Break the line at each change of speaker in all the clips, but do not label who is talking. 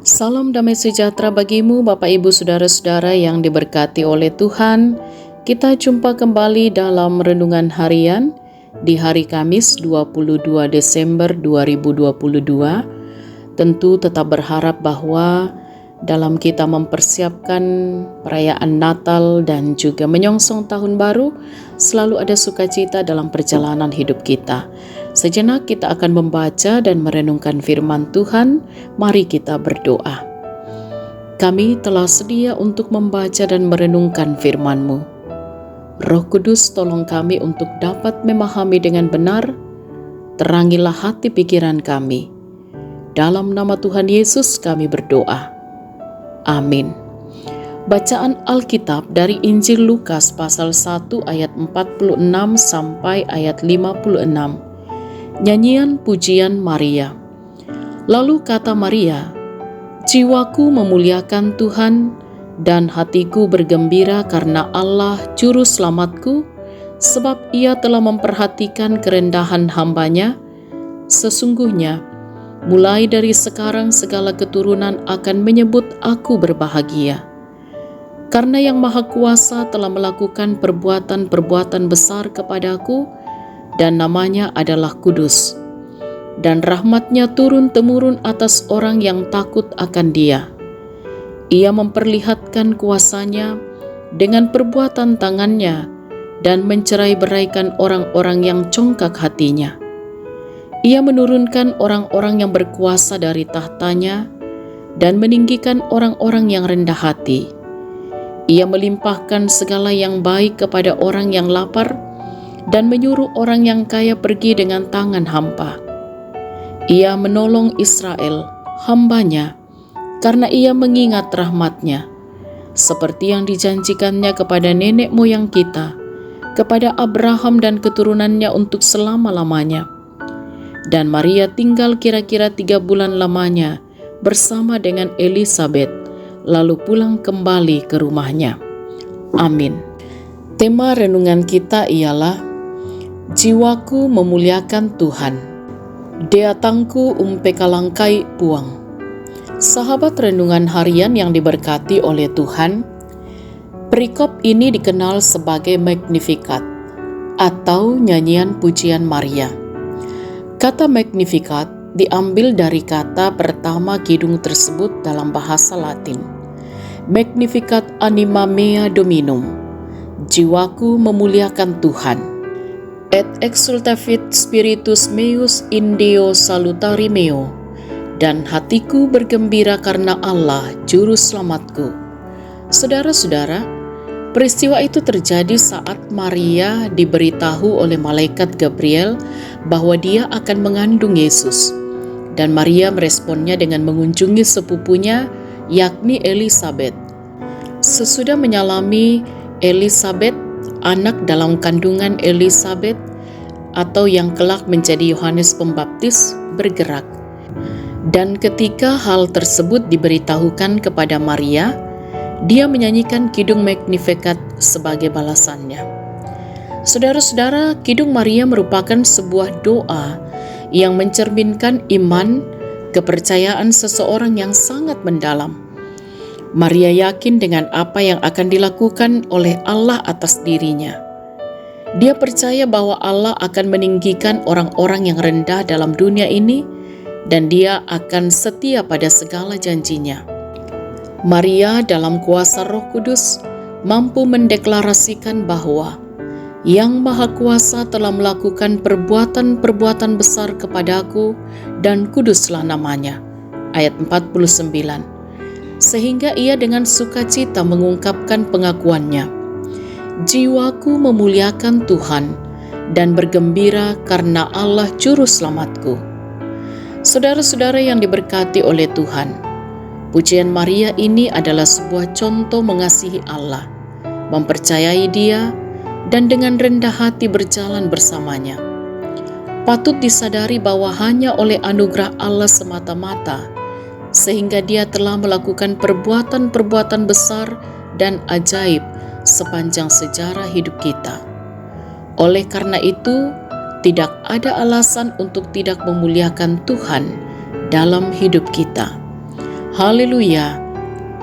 Salam damai sejahtera bagimu Bapak Ibu Saudara-saudara yang diberkati oleh Tuhan. Kita jumpa kembali dalam renungan harian di hari Kamis 22 Desember 2022. Tentu tetap berharap bahwa dalam kita mempersiapkan perayaan Natal dan juga menyongsong tahun baru, selalu ada sukacita dalam perjalanan hidup kita. Sejenak kita akan membaca dan merenungkan firman Tuhan. Mari kita berdoa. Kami telah sedia untuk membaca dan merenungkan firman-Mu. Roh Kudus, tolong kami untuk dapat memahami dengan benar. Terangilah hati pikiran kami. Dalam nama Tuhan Yesus kami berdoa. Amin. Bacaan Alkitab dari Injil Lukas pasal 1 ayat 46 sampai ayat 56. Nyanyian pujian Maria. Lalu kata Maria, "Jiwaku memuliakan Tuhan dan hatiku bergembira karena Allah juru selamatku, sebab Ia telah memperhatikan kerendahan hamba-Nya. Sesungguhnya, mulai dari sekarang segala keturunan akan menyebut aku berbahagia. Karena Yang Maha Kuasa telah melakukan perbuatan-perbuatan besar kepadaku, dan namanya adalah kudus. Dan rahmat-Nya turun-temurun atas orang yang takut akan Dia. Ia memperlihatkan kuasa-Nya dengan perbuatan tangan-Nya dan mencerai-beraikan orang-orang yang congkak hatinya. Ia menurunkan orang-orang yang berkuasa dari tahtanya dan meninggikan orang-orang yang rendah hati. Ia melimpahkan segala yang baik kepada orang yang lapar dan menyuruh orang yang kaya pergi dengan tangan hampa. Ia menolong Israel, hamba-Nya, karena Ia mengingat rahmat-Nya, seperti yang dijanjikan-Nya kepada nenek moyang kita, kepada Abraham dan keturunannya untuk selama-lamanya." Dan Maria tinggal kira-kira 3 bulan lamanya bersama dengan Elisabet, lalu pulang kembali ke rumahnya. Amin. Tema renungan kita ialah Jiwaku memuliakan Tuhan. Deatangku kalangkai puang. Sahabat renungan harian yang diberkati oleh Tuhan, perikop ini dikenal sebagai Magnificat atau nyanyian pujian Maria. Kata Magnificat diambil dari kata pertama kidung tersebut dalam bahasa Latin. Magnificat anima mea Dominum. Jiwaku memuliakan Tuhan. Et exultavit spiritus meus in Deo salutari meo. Dan hatiku bergembira karena Allah juru selamatku. Saudara-saudara, peristiwa itu terjadi saat Maria diberitahu oleh malaikat Gabriel bahwa dia akan mengandung Yesus. Dan Maria meresponnya dengan mengunjungi sepupunya, yakni Elisabet. Sesudah menyalami Elisabet, anak dalam kandungan Elisabet atau yang kelak menjadi Yohanes Pembaptis bergerak. Dan ketika hal tersebut diberitahukan kepada Maria, dia menyanyikan kidung Magnificat sebagai balasannya. Saudara-saudara, kidung Maria merupakan sebuah doa yang mencerminkan iman, kepercayaan seseorang yang sangat mendalam. Maria yakin dengan apa yang akan dilakukan oleh Allah atas dirinya. Dia percaya bahwa Allah akan meninggikan orang-orang yang rendah dalam dunia ini dan Dia akan setia pada segala janjinya. Maria dalam kuasa Roh Kudus mampu mendeklarasikan bahwa Yang Maha Kuasa telah melakukan perbuatan-perbuatan besar kepadaku dan kuduslah namanya. Ayat 49. Sehingga ia dengan sukacita mengungkapkan pengakuannya. Jiwaku memuliakan Tuhan dan bergembira karena Allah juru selamatku. Saudara-saudara yang diberkati oleh Tuhan, pujian Maria ini adalah sebuah contoh mengasihi Allah, mempercayai Dia, dan dengan rendah hati berjalan bersamanya. Patut disadari bahwa hanya oleh anugerah Allah semata-mata, sehingga Dia telah melakukan perbuatan-perbuatan besar dan ajaib sepanjang sejarah hidup kita. Oleh karena itu, tidak ada alasan untuk tidak memuliakan Tuhan dalam hidup kita. Haleluya.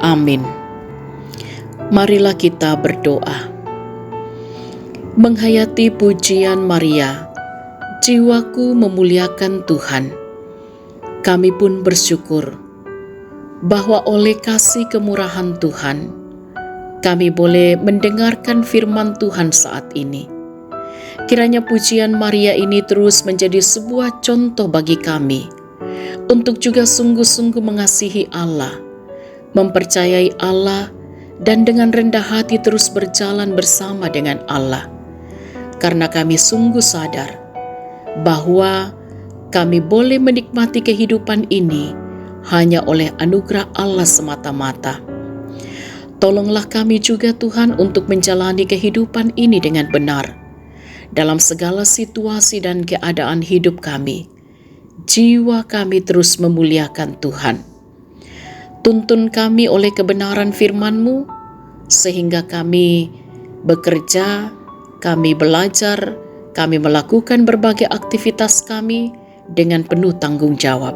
Amin. Marilah kita berdoa. Menghayati pujian Maria, jiwaku memuliakan Tuhan. Kami pun bersyukur bahwa oleh kasih kemurahan Tuhan, kami boleh mendengarkan firman Tuhan saat ini. Kiranya pujian Maria ini terus menjadi sebuah contoh bagi kami untuk juga sungguh-sungguh mengasihi Allah, mempercayai Allah, dan dengan rendah hati terus berjalan bersama dengan Allah. Karena kami sungguh sadar bahwa kami boleh menikmati kehidupan ini hanya oleh anugerah Allah semata-mata. Tolonglah kami juga Tuhan untuk menjalani kehidupan ini dengan benar. Dalam segala situasi dan keadaan hidup kami, jiwa kami terus memuliakan Tuhan. Tuntun kami oleh kebenaran firman-Mu, sehingga kami bekerja, kami belajar, kami melakukan berbagai aktivitas kami dengan penuh tanggung jawab.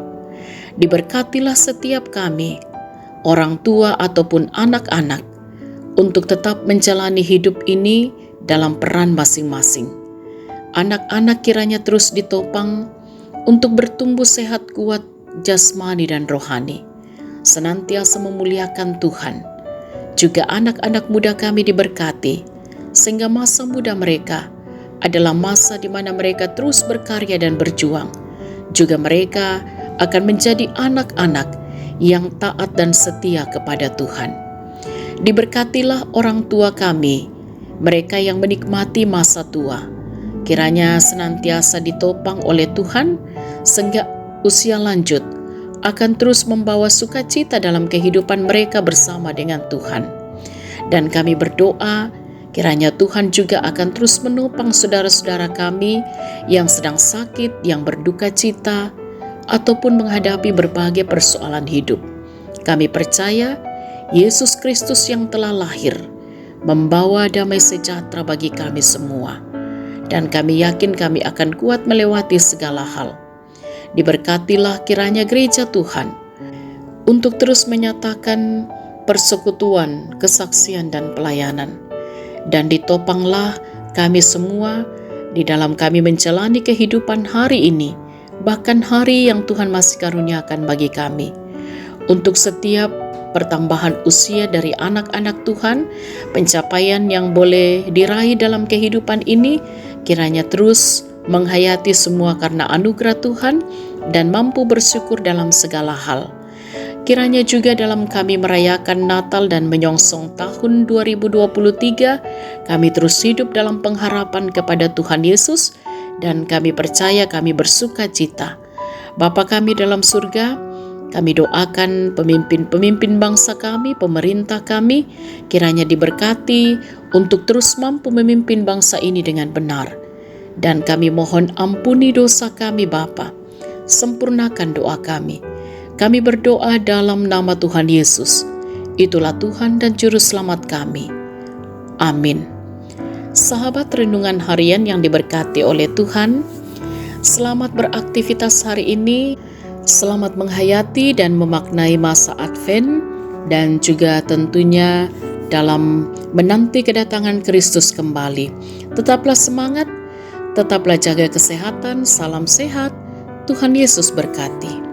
Diberkatilah setiap kami, orang tua ataupun anak-anak, untuk tetap menjalani hidup ini dalam peran masing-masing. Anak-anak kiranya terus ditopang untuk bertumbuh sehat kuat jasmani dan rohani, senantiasa memuliakan Tuhan. Juga anak-anak muda kami diberkati, sehingga masa muda mereka adalah masa di mana mereka terus berkarya dan berjuang. Juga mereka akan menjadi anak-anak yang taat dan setia kepada Tuhan. Diberkatilah orang tua kami, mereka yang menikmati masa tua. Kiranya senantiasa ditopang oleh Tuhan, sehingga usia lanjut akan terus membawa sukacita dalam kehidupan mereka bersama dengan Tuhan. Dan kami berdoa, kiranya Tuhan juga akan terus menopang saudara-saudara kami yang sedang sakit, yang berduka cita, ataupun menghadapi berbagai persoalan hidup. Kami percaya Yesus Kristus yang telah lahir membawa damai sejahtera bagi kami semua. Dan kami yakin kami akan kuat melewati segala hal. Diberkatilah kiranya gereja Tuhan untuk terus menyatakan persekutuan, kesaksian, dan pelayanan. Dan ditopanglah kami semua di dalam kami menjalani kehidupan hari ini, bahkan hari yang Tuhan masih karuniakan bagi kami. Untuk setiap pertambahan usia dari anak-anak Tuhan, pencapaian yang boleh diraih dalam kehidupan ini, kiranya terus menghayati semua karena anugerah Tuhan dan mampu bersyukur dalam segala hal. Kiranya juga dalam kami merayakan Natal dan menyongsong tahun 2023, kami terus hidup dalam pengharapan kepada Tuhan Yesus, dan kami percaya kami bersuka cita. Bapa kami dalam surga, kami doakan pemimpin-pemimpin bangsa kami, pemerintah kami, kiranya diberkati untuk terus mampu memimpin bangsa ini dengan benar. Dan kami mohon ampuni dosa kami Bapa, sempurnakan doa kami. Kami berdoa dalam nama Tuhan Yesus. Itulah Tuhan dan Juru Selamat kami. Amin. Sahabat renungan harian yang diberkati oleh Tuhan, selamat beraktivitas hari ini. Selamat menghayati dan memaknai masa Advent, dan juga tentunya dalam menanti kedatangan Kristus kembali. Tetaplah semangat, tetaplah jaga kesehatan, salam sehat, Tuhan Yesus berkati.